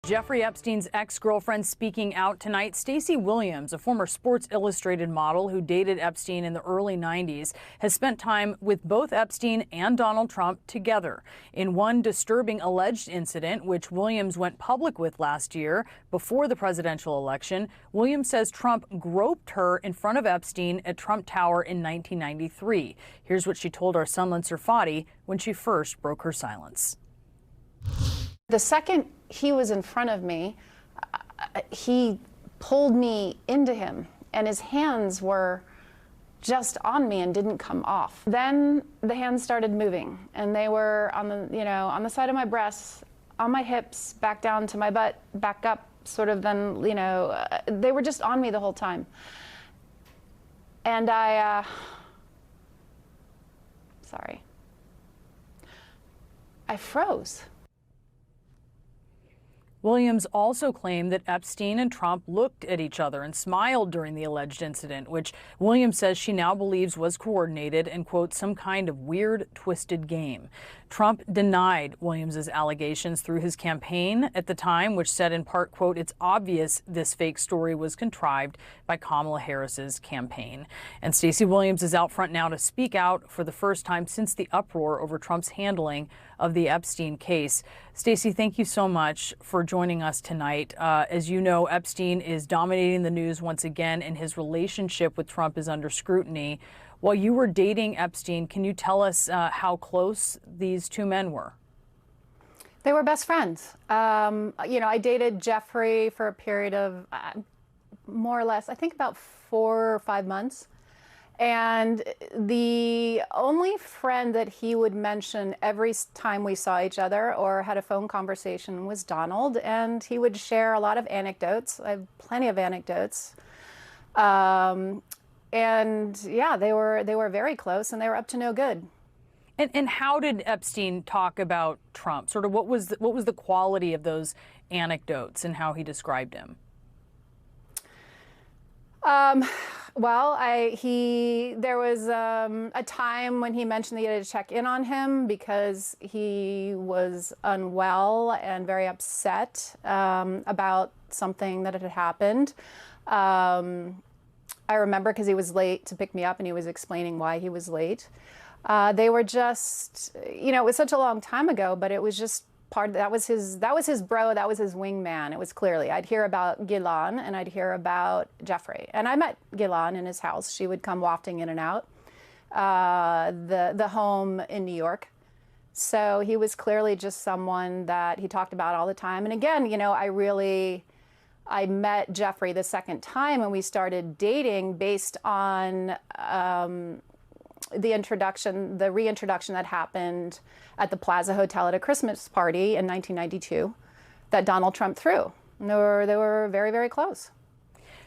Jeffrey Epstein's ex-girlfriend speaking out tonight. Stacey Williams, a former Sports Illustrated model who dated Epstein in the early 90s, has spent time with both Epstein and Donald Trump together. In one disturbing alleged incident, which Williams went public with last year before the presidential election, Williams says Trump groped her in front of Epstein at Trump Tower in 1993. Here's what she told our Sunland Serfati when she first broke her silence. The second he was in front of me, he pulled me into him, and his hands were just on me and didn't come off. Then the hands started moving, and they were on the, on the side of my breasts, on my hips, back down to my butt, back up, sort of. Then, they were just on me the whole time. And I froze. Williams also claimed that Epstein and Trump looked at each other and smiled during the alleged incident, which Williams says she now believes was coordinated and, quote, some kind of weird, twisted game. Trump denied Williams's allegations through his campaign at the time, which said in part, quote, it's obvious this fake story was contrived by Kamala Harris's campaign. And Stacey Williams is out front now to speak out for the first time since the uproar over Trump's handling of the Epstein case. Stacey, thank you so much for joining us tonight. As you know, Epstein is dominating the news once again, and his relationship with Trump is under scrutiny. While you were dating Epstein, can you tell us how close these two men were? They were best friends. I dated Jeffrey for a period of more or less, I think about 4 or 5 months. And the only friend that he would mention every time we saw each other or had a phone conversation was Donald. And he would share a lot of anecdotes. I have plenty of anecdotes. And yeah, they were very close, and they were up to no good. And how did Epstein talk about Trump? Sort of what was the quality of those anecdotes and how he described him? Well, there was a time when he mentioned that he had to check in on him because he was unwell and very upset about something that had happened. I remember because he was late to pick me up, and he was explaining why he was late. They were just, it was such a long time ago, but it was just that was his bro, that was his wingman. It was clearly, I'd hear about Ghislaine and I'd hear about Jeffrey. And I met Ghislaine in his house. She would come wafting in and out, the home in New York. So he was clearly just someone that he talked about all the time. And again, I met Jeffrey the second time, and we started dating based on the reintroduction that happened at the Plaza Hotel at a Christmas party in 1992 that Donald Trump threw. And they were very, very close.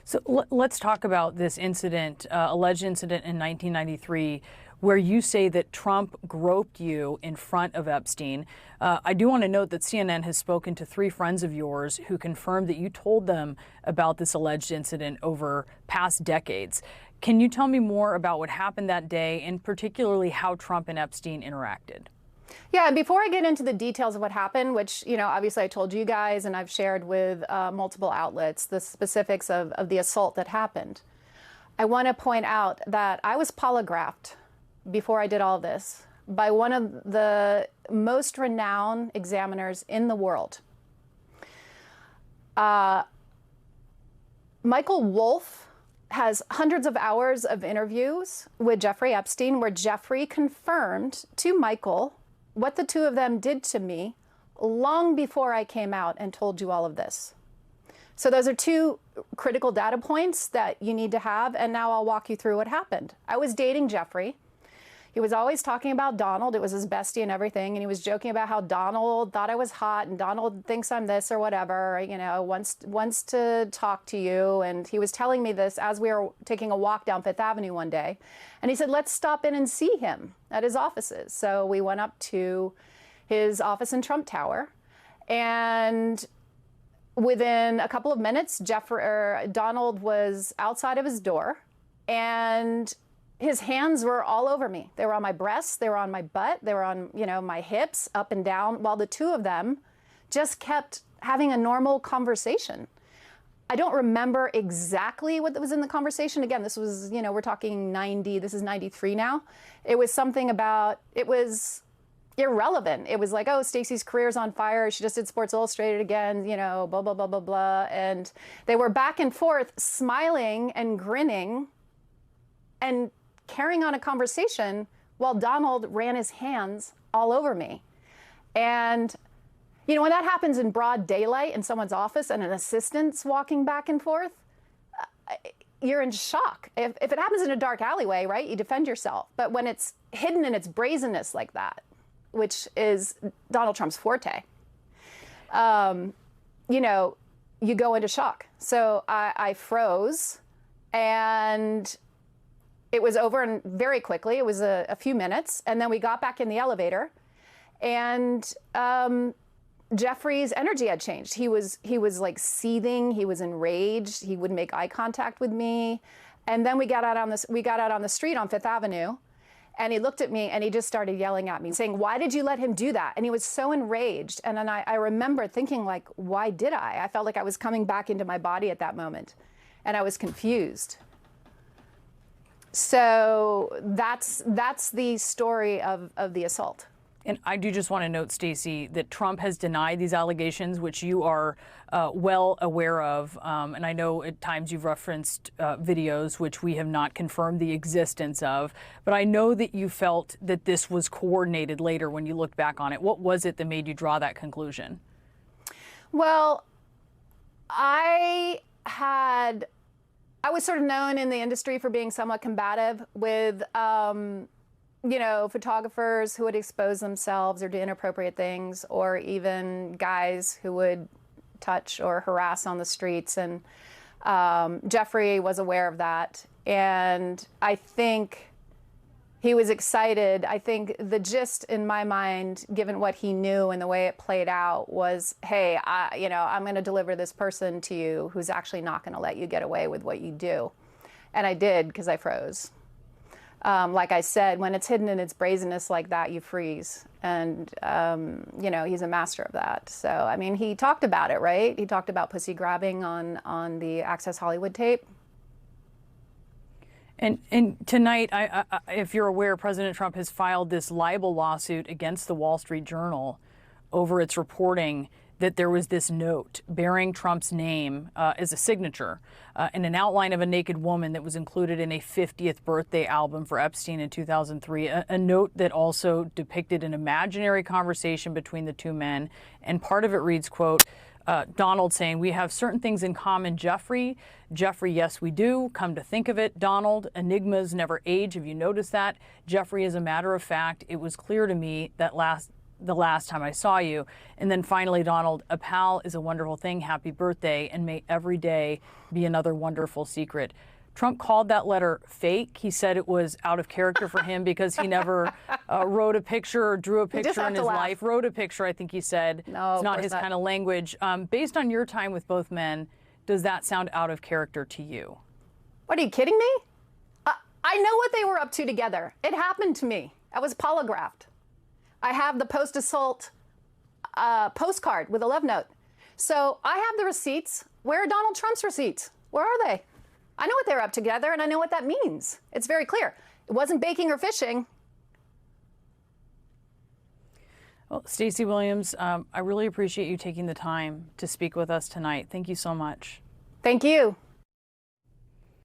So let's talk about this incident, alleged incident in 1993, where you say that Trump groped you in front of Epstein. I do want to note that CNN has spoken to 3 friends of yours who confirmed that you told them about this alleged incident over past decades. Can you tell me more about what happened that day, and particularly how Trump and Epstein interacted? Yeah, and before I get into the details of what happened, which, obviously I told you guys and I've shared with multiple outlets, the specifics of the assault that happened, I want to point out that I was polygraphed before I did all this by one of the most renowned examiners in the world. Michael Wolff has hundreds of hours of interviews with Jeffrey Epstein where Jeffrey confirmed to Michael what the two of them did to me long before I came out and told you all of this. So those are 2 critical data points that you need to have, and now I'll walk you through what happened. I was dating Jeffrey. He was always talking about Donald. It was his bestie and everything. And he was joking about how Donald thought I was hot and Donald thinks I'm this or whatever, wants to talk to you. And he was telling me this as we were taking a walk down Fifth Avenue one day. And he said, let's stop in and see him at his offices. So we went up to his office in Trump Tower. And within a couple of minutes, Donald was outside of his door. And his hands were all over me. They were on my breasts, they were on my butt, they were on, my hips, up and down, while the two of them just kept having a normal conversation. I don't remember exactly what was in the conversation. Again, this was, we're talking 90, this is 93 now. It was something about, it was irrelevant. It was like, oh, Stacey's career's on fire. She just did Sports Illustrated again, blah, blah, blah, blah, blah. And they were back and forth, smiling and grinning and carrying on a conversation while Donald ran his hands all over me. And when that happens in broad daylight in someone's office and an assistant's walking back and forth, you're in shock. If it happens in a dark alleyway, right, you defend yourself. But when it's hidden in its brazenness like that, which is Donald Trump's forte, you go into shock. So I froze, and it was over and very quickly. It was a few minutes, and then we got back in the elevator, and Jeffrey's energy had changed. He was like seething. He was enraged. He wouldn't make eye contact with me. And then we got out on the street on Fifth Avenue, and he looked at me and he just started yelling at me, saying, "Why did you let him do that?" And he was so enraged. And then I remember thinking, like, why did I? I felt like I was coming back into my body at that moment, and I was confused. So that's the story of the assault. And I do just want to note, Stacey, that Trump has denied these allegations, which you are well aware of. And I know at times you've referenced videos which we have not confirmed the existence of. But I know that you felt that this was coordinated later when you looked back on it. What was it that made you draw that conclusion? Well, I was sort of known in the industry for being somewhat combative with photographers who would expose themselves or do inappropriate things, or even guys who would touch or harass on the streets. And Jeffrey was aware of that. And I think he was excited. I think the gist in my mind, given what he knew and the way it played out, was, hey, I'm going to deliver this person to you who's actually not going to let you get away with what you do. And I did, because I froze. Like I said, when it's hidden in its brazenness like that, you freeze. And, he's a master of that. So, I mean, he talked about it, right? He talked about pussy grabbing on the Access Hollywood tape. And tonight, if you're aware, President Trump has filed this libel lawsuit against the Wall Street Journal over its reporting that there was this note bearing Trump's name as a signature and an outline of a naked woman that was included in a 50th birthday album for Epstein in 2003, a note that also depicted an imaginary conversation between the two men. And part of it reads, quote, Donald saying, "We have certain things in common, Jeffrey. Jeffrey, yes, we do. Come to think of it, Donald, enigmas never age. Have you noticed that? Jeffrey, as a matter of fact, it was clear to me that the last time I saw you." And then finally, Donald, "A pal is a wonderful thing. Happy birthday, and may every day be another wonderful secret." Trump called that letter fake. He said it was out of character for him because he never wrote a picture or drew a picture in his life. Wrote a picture, I think he said. No, it's not his kind of language. Based on your time with both men, does that sound out of character to you? What, are you kidding me? I know what they were up to together. It happened to me. I was polygraphed. I have the post-assault postcard with a love note. So I have the receipts. Where are Donald Trump's receipts? Where are they? I know what they're up together, and I know what that means. It's very clear. It wasn't baking or fishing. Well, Stacey Williams, I really appreciate you taking the time to speak with us tonight. Thank you so much. Thank you.